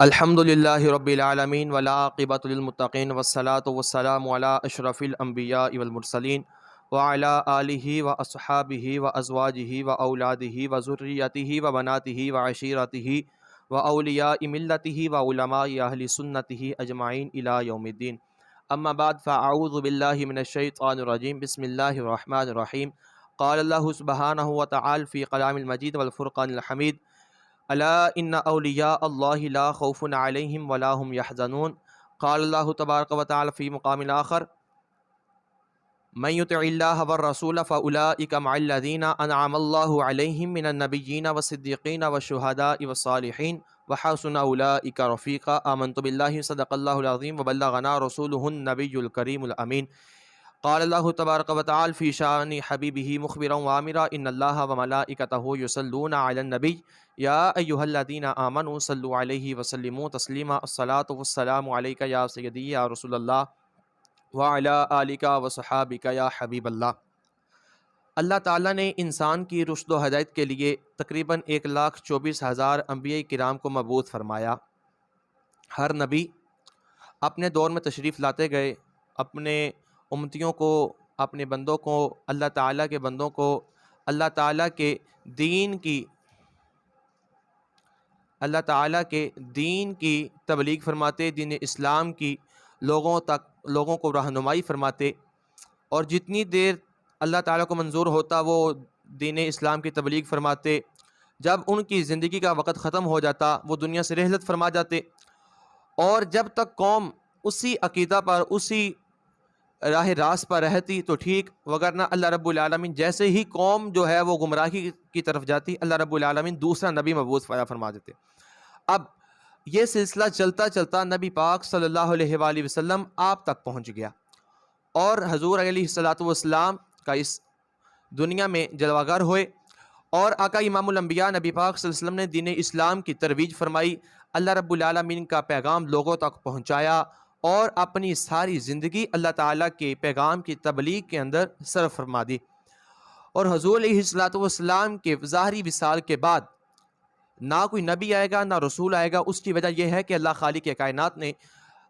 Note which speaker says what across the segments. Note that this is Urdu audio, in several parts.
Speaker 1: الحمدللہ رب العالمین والعاقبۃ للمتقین والصلاۃ والسلام علی اشرف الانبیاء والمرسلین وعلی آلہ واصحابہ وازواجہ واولادہ وذریتہ وبناتہ وعشیرتہ واولیاء ملتہ وعلماء اہل سنتہ اجمعین الی یوم الدین. اما بعد فاعوذ باللہ من الشیطان الرجیم. بسم اللہ الرحمن الرحیم. قال اللہ سبحانہ وتعالی فی کلام المجید والفرقان الحمید: الا ان اولیاء اللہ لا خوف علیہم ولا هم یحزنون. قال اللہ تبارک وتعالی فی مقام آخر: من یطع اللہ والرسول فاولئک مع الذین انعم اللہ علیہم من النبیین والصدیقین والشہداء والصالحین وحسن اولئک رفیقا. آمنت باللہ صدق اللہ العظیم وبلغنا رسولہ النبی الکریم الامین. قال اللہ تبارک وتعالی فی شان حبیبہ مخبرا وآمرا: ان اللہ وملائکتہ یصلون علی النبی یا ایہا الذین آمنوا صلوا علیہ وسلموا تسلیما. الصلاۃ والسلام علیک یا سیدی یا رسول اللہ وعلی آلک وصحابک یا حبیب اللہ. اللہ تعالیٰ نے انسان کی رشد و ہدایت کے لیے تقریباً 1,24,000 انبیاء کرام کو مبعوث فرمایا. ہر نبی اپنے دور میں تشریف لاتے گئے، اپنے امتیوں کو، اپنے بندوں کو، اللہ تعالیٰ کے بندوں کو اللہ تعالیٰ کے دین کی تبلیغ فرماتے، دین اسلام کی لوگوں کو رہنمائی فرماتے، اور جتنی دیر اللہ تعالیٰ کو منظور ہوتا وہ دین اسلام کی تبلیغ فرماتے. جب ان کی زندگی کا وقت ختم ہو جاتا وہ دنیا سے رحلت فرما جاتے، اور جب تک قوم اسی عقیدہ پر، اسی راہ راست پر رہتی تو ٹھیک، وگرنہ اللہ رب العالمین جیسے ہی قوم جو ہے وہ گمراہی کی طرف جاتی، اللہ رب العالمین دوسرا نبی مبعوث فرما دیتے. اب یہ سلسلہ چلتا چلتا نبی پاک صلی اللہ علیہ وآلہ وسلم آپ تک پہنچ گیا، اور حضور علیہ الصلوۃ والسلام کا اس دنیا میں جلوہ گر ہوئے، اور آقا امام الانبیاء نبی پاک صلی اللہ علیہ وسلم نے دین اسلام کی ترویج فرمائی، اللہ رب العالمین کا پیغام لوگوں تک پہنچایا، اور اپنی ساری زندگی اللہ تعالیٰ کے پیغام کی تبلیغ کے اندر صرف فرما دی. اور حضور علیہ الصلوۃ والسلام کے ظاہری وصال کے بعد نہ کوئی نبی آئے گا نہ رسول آئے گا. اس کی وجہ یہ ہے کہ اللہ خالق کائنات نے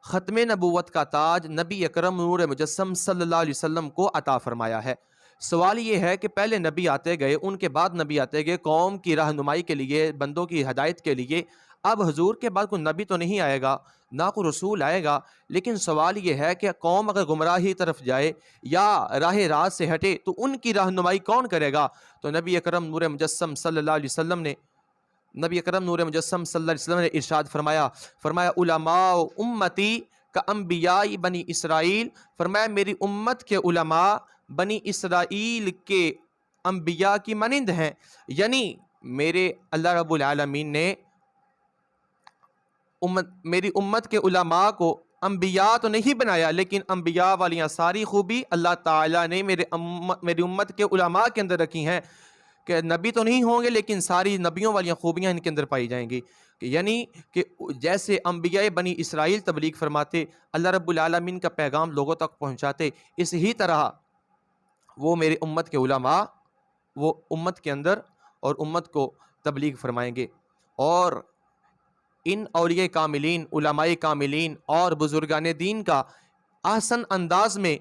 Speaker 1: ختم نبوت کا تاج نبی اکرم نور مجسم صلی اللہ علیہ وسلم کو عطا فرمایا ہے. سوال یہ ہے کہ پہلے نبی آتے گئے، ان کے بعد نبی آتے گئے قوم کی رہنمائی کے لیے، بندوں کی ہدایت کے لیے. اب حضور کے بعد کوئی نبی تو نہیں آئے گا، نہ کوئی رسول آئے گا، لیکن سوال یہ ہے کہ قوم اگر گمراہی طرف جائے یا راہ راست سے ہٹے تو ان کی رہنمائی کون کرے گا؟ تو نبی اکرم نور مجسم صلی اللہ علیہ وسلم نے ارشاد فرمایا علماء امتی کا انبیاء بنی اسرائیل. فرمایا میری امت کے علماء بنی اسرائیل کے انبیاء کی مانند ہیں. یعنی میرے اللہ رب العالمین نے میری امت کے علماء کو انبیاء تو نہیں بنایا، لیکن انبیاء والیاں ساری خوبی اللہ تعالیٰ نے میری امت کے علماء کے اندر رکھی ہیں، کہ نبی تو نہیں ہوں گے لیکن ساری نبیوں والیاں خوبیاں ان کے اندر پائی جائیں گی. یعنی کہ جیسے انبیاء بنی اسرائیل تبلیغ فرماتے، اللہ رب العالمین کا پیغام لوگوں تک پہنچاتے، اسی طرح وہ میرے امت کے علماء وہ امت کے اندر اور امت کو تبلیغ فرمائیں گے. اور ان اولیاء کاملین، علماء کاملین اور بزرگان دین کا احسن انداز میں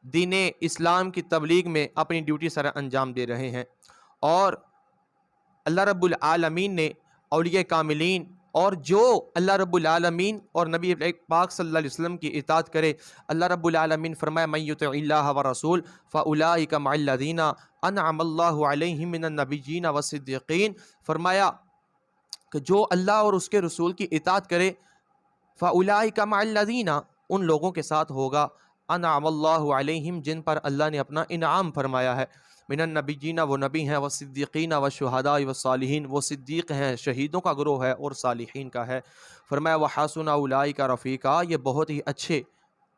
Speaker 1: دین اسلام کی تبلیغ میں اپنی ڈیوٹی سر انجام دے رہے ہیں. اور اللہ رب العالمین نے اولیاء کاملین اور جو اللہ رب العالمین اور نبی پاک صلی اللہ علیہ وسلم کی اطاعت کرے، اللہ رب العالمین فرمایا من یطع اللہ والرسول فاولئک مع الذین انعم اللہ علیہم من النبیین والصدیقین. فرمایا کہ جو اللہ اور اس کے رسول کی اطاعت کرے، فاولئک مع الذین، ان لوگوں کے ساتھ ہوگا، انعم اللہ علیہم، جن پر اللہ نے اپنا انعام فرمایا ہے، من النبیین، وہ نبی ہیں، والصدیقین والشہداء والصالحین، وہ صدیق ہیں، شہیدوں کا گروہ ہے اور صالحین کا ہے. فرمایا وحسن اولئک رفیقا، یہ بہت ہی اچھے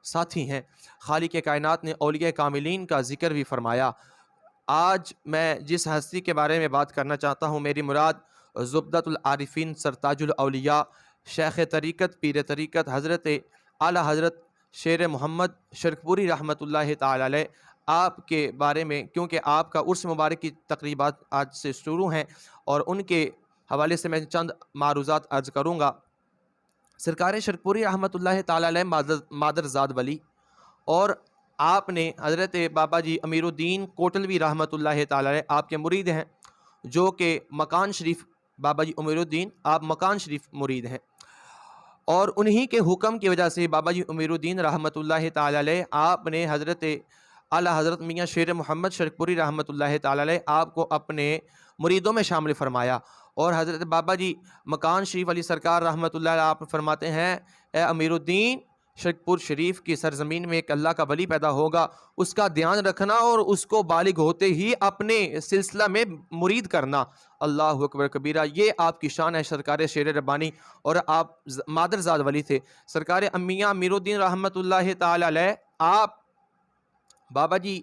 Speaker 1: ساتھی ہیں. خالق کائنات نے اولیاء کاملین کا ذکر بھی فرمایا. آج میں جس ہستی کے بارے میں بات کرنا چاہتا ہوں، میری مراد زبدۃ العارفین سرتاج الاولیاء شیخ طریقت پیر طریقت حضرت اعلیٰ حضرت شیر محمد شرکپوری رحمۃ اللہ تعالی علیہ، آپ کے بارے میں، کیونکہ آپ کا عرس مبارک کی تقریبات آج سے شروع ہیں اور ان کے حوالے سے میں چند معروضات عرض کروں گا. سرکار شرک پوری رحمۃ اللہ تعالی علیہ مادر زاد ولی، اور آپ نے حضرت بابا جی امیر الدین کوٹلوی رحمۃ اللہ تعالی علیہ آپ کے مرید ہیں، جو کہ مکان شریف بابا جی امیر الدین آپ مکان شریف مرید ہیں، اور انہی کے حکم کی وجہ سے بابا جی امیر الدین رحمۃ اللہ تعالی علیہ آپ نے حضرت اعلیٰ حضرت میاں شیر محمد شرک پوری رحمۃ اللہ تعالی علیہ آپ کو اپنے مریدوں میں شامل فرمایا۔ اور حضرت بابا جی مکان شریف علی سرکار رحمۃ اللہ علیہ آپ فرماتے ہیں، اے امیر الدین، شرک پور شریف کی سرزمین میں ایک اللہ کا ولی پیدا ہوگا، اس کا دھیان رکھنا اور اس کو بالغ ہوتے ہی اپنے سلسلہ میں مرید کرنا۔ اللہ اکبر کبیرہ، یہ آپ کی شان ہے سرکار شیر ربانی، اور آپ مادر زاد ولی تھے۔ سرکار میاں امیر الدین رحمۃ اللہ تعالی علیہ آپ بابا جی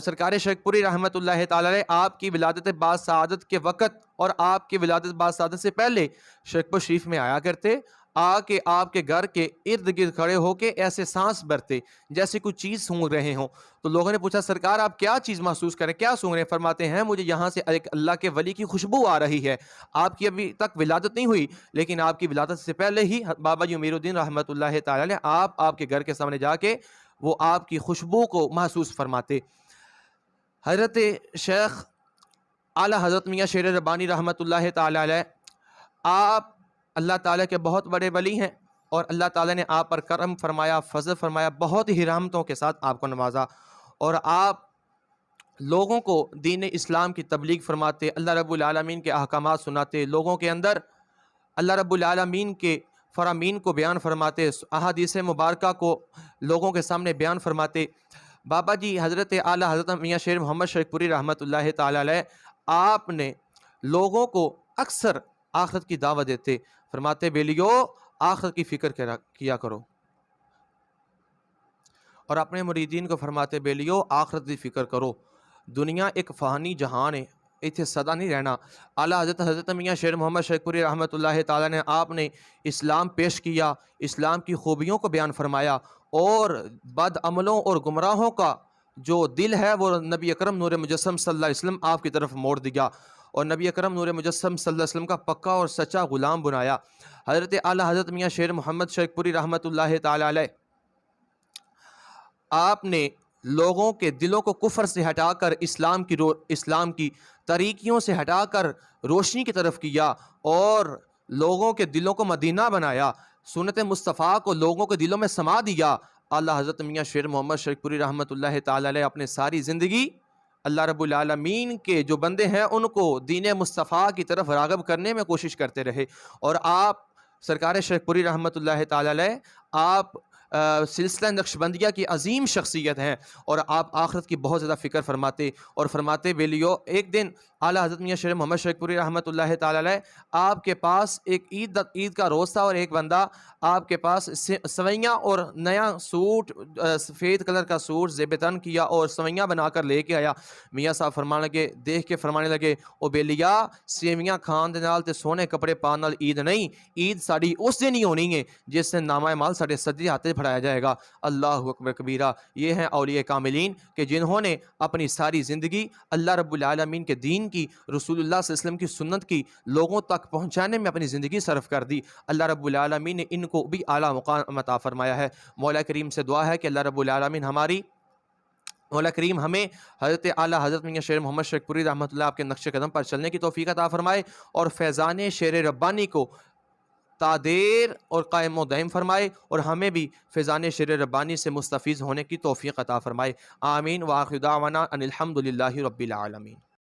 Speaker 1: سرکار شرک پوری رحمۃ اللہ تعالی علیہ آپ کی ولادت بعد سعادت کے وقت اور آپ کی ولادت بعد سعادت سے پہلے شرک پور شریف میں آیا کرتے، آ کے آپ کے گھر کے ارد گرد کھڑے ہو کے ایسے سانس بھرتے جیسے کوئی چیز سونگھ رہے ہوں۔ تو لوگوں نے پوچھا، سرکار آپ کیا چیز محسوس کریں، کیا سونگھ رہے ہیں؟ فرماتے ہیں، مجھے یہاں سے ایک اللہ کے ولی کی خوشبو آ رہی ہے۔ آپ کی ابھی تک ولادت نہیں ہوئی، لیکن آپ کی ولادت سے پہلے ہی بابا جی امیر الدین رحمۃ اللہ تعالی علیہ آپ کے گھر کے سامنے جا کے وہ آپ کی خوشبو کو محسوس فرماتے۔ حضرت شیخ اعلیٰ حضرت میاں شیر ربانی رحمۃ اللہ تعالی علیہ آپ اللہ تعالیٰ کے بہت بڑے ولی ہیں، اور اللہ تعالیٰ نے آپ پر کرم فرمایا، فضل فرمایا، بہت ہی رحمتوں کے ساتھ آپ کو نوازا، اور آپ لوگوں کو دین اسلام کی تبلیغ فرماتے، اللہ رب العالمین کے احکامات سناتے، لوگوں کے اندر اللہ رب العالمین کے فرامین کو بیان فرماتے، احادیث مبارکہ کو لوگوں کے سامنے بیان فرماتے۔ بابا جی حضرت اعلیٰ حضرت میاں شیر محمد شرک پوری رحمۃ اللہ تعالی علیہ آپ نے لوگوں کو اکثر آخرت کی دعوت دیتے، فرماتے، بیلیو آخرت کی فکر کیا کرو، اور اپنے مریدین کو فرماتے، بیلیو آخرت کی فکر کرو، دنیا ایک فانی جہان ہے، اتنے سدا نہیں رہنا۔ اعلیٰ حضرت میاں شیر محمد شرک پوری رحمۃ اللہ تعالیٰ نے آپ نے اسلام پیش کیا، اسلام کی خوبیوں کو بیان فرمایا، اور بد عملوں اور گمراہوں کا جو دل ہے وہ نبی اکرم نور مجسم صلی اللہ علیہ وسلم آپ کی طرف موڑ دیا، اور نبی اکرم نور مجسم صلی اللہ علیہ وسلم کا پکا اور سچا غلام بنایا۔ حضرت اعلیٰ حضرت میاں شیر محمد شرک پوری رحمۃ اللہ تعالی علیہ آپ نے لوگوں کے دلوں کو کفر سے ہٹا کر اسلام کی طریقیوں سے ہٹا کر روشنی کی طرف کیا، اور لوگوں کے دلوں کو مدینہ بنایا، سنت مصطفیٰ کو لوگوں کے دلوں میں سما دیا۔ اعلیٰ حضرت میاں شیر محمد شرک پوری رحمۃ اللہ تعالی علیہ اپنے ساری زندگی اللہ رب العالمین کے جو بندے ہیں ان کو دین مصطفیٰ کی طرف راغب کرنے میں کوشش کرتے رہے، اور آپ سرکار شرک پوری رحمۃ اللہ تعالی علیہ آپ سلسلہ نقشبندیہ کی عظیم شخصیت ہیں، اور آپ آخرت کی بہت زیادہ فکر فرماتے، اور فرماتے، بیلیو ایک دن اعلیٰ حضرت میاں شیر محمد شرک پوری رحمۃ اللہ تعالی علیہ آپ کے پاس ایک عید کا روز تھا، اور ایک بندہ آپ کے پاس سوئیاں اور نیا سوٹ سفید کلر کا سوٹ زیب تن کیا اور سوئیاں بنا کر لے کے آیا۔ میاں صاحب فرمانے لگے، دیکھ کے فرمانے لگے، او بیلیا سیویاں کھان دے نال تے سونے کپڑے پان نال عید نہیں، عید ساڑی اس دن ہی ہونی ہے جس سے نامہ مال ساڑے سجدے ہاتھ پڑھایا جائے گا۔ اللہ اکبر کبیرہ، یہ ہیں اولیاء کاملین کہ جنہوں نے اپنی ساری زندگی اللہ رب العالمین کے دین کی، رسول اللہ صلی اللہ علیہ وسلم کی سنت کی لوگوں تک پہنچانے میں اپنی زندگی صرف کر دی۔ اللہ رب العالمین نے ان کو بھی اعلیٰ مقام عطا فرمایا ہے۔ مولا کریم سے دعا ہے کہ اللہ رب العالمین مولا کریم ہمیں حضرت اعلیٰ حضرت میاں شیر محمد شرک پوری رحمۃ اللہ آپ کے نقش قدم پر چلنے کی توفیق عطا فرمائے، اور فیضان شیر ربانی کو تادیر اور قائم و دائم فرمائے، اور ہمیں بھی فیضان شیر ربانی سے مستفیض ہونے کی توفیق عطا فرمائے۔ آمین۔ وآخر دعوانا ان الحمد للہ رب العالمین۔